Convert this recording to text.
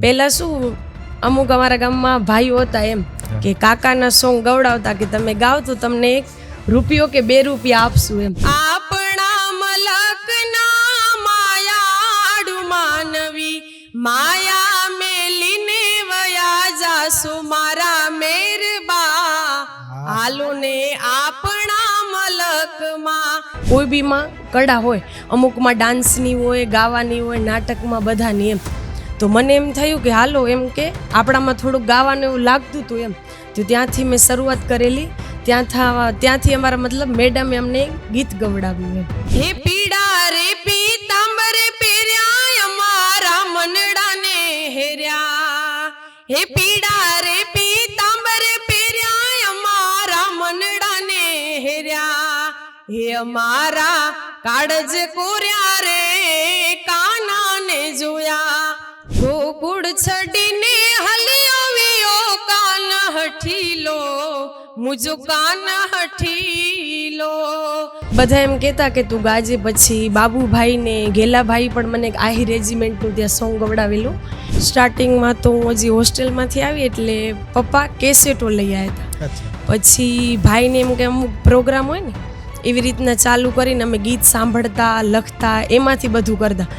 પહેલાં શું અમુક અમારા ગામમાં ભાઈઓ હતા એમ કે કાકાના સોંગ ગવડાવતા કે તમે ગાવ તો તમને ₹1 કે ₹2 આપશું એમ. આપણા મલકના માયાડુ માનવી માયા મેલીને વયા જાસુ મારા મેરબા હાલો ને આપણા મલકમાં. કોઈ બીમાં કળા હોય, અમુકમાં ડાન્સની હોય, ગાવાની હોય, નાટકમાં બધાની એમ. તો મને એમ થયું કે હાલો એમ કે આપણામાં થોડુંક ગાવાનું એવું લાગતું હતું એમ. તો ત્યાંથી મેં શરૂઆત કરેલી. ત્યાંથી અમારા મતલબ મેડમે અમને ગીત ગવડાવ્યું એમ. હે પીડા રે પીતાંબર પહેર્યા અમારા મનડાને હેર્યા. હે પીડા રે પીતાંબર પહેર્યા અમારા મનડાને હેર્યા. હે અમારા કાળજ કોર્યા રે કાનાને જોયા. ગોકુળ છડીને હલિયો કાન હઠીલો મુજો કાન હઠીલો. બધા એમ કહેતા કે તું ગાજે. પછી બાબુભાઈ ને ઘેલાભાઈ પણ મને આહી રેજિમેન્ટનું ત્યાં સોંગ ગવડાવેલું. સ્ટાર્ટિંગમાં તો હું હજી હોસ્ટેલમાંથી આવી એટલે પપ્પા કેસેટો લઈ આવ્યા હતા. પછી ભાઈને એમ કે અમુક પ્રોગ્રામ હોય ને એવી રીતના ચાલુ કરીને અમે ગીત સાંભળતા લખતા એમાંથી બધું કરતા.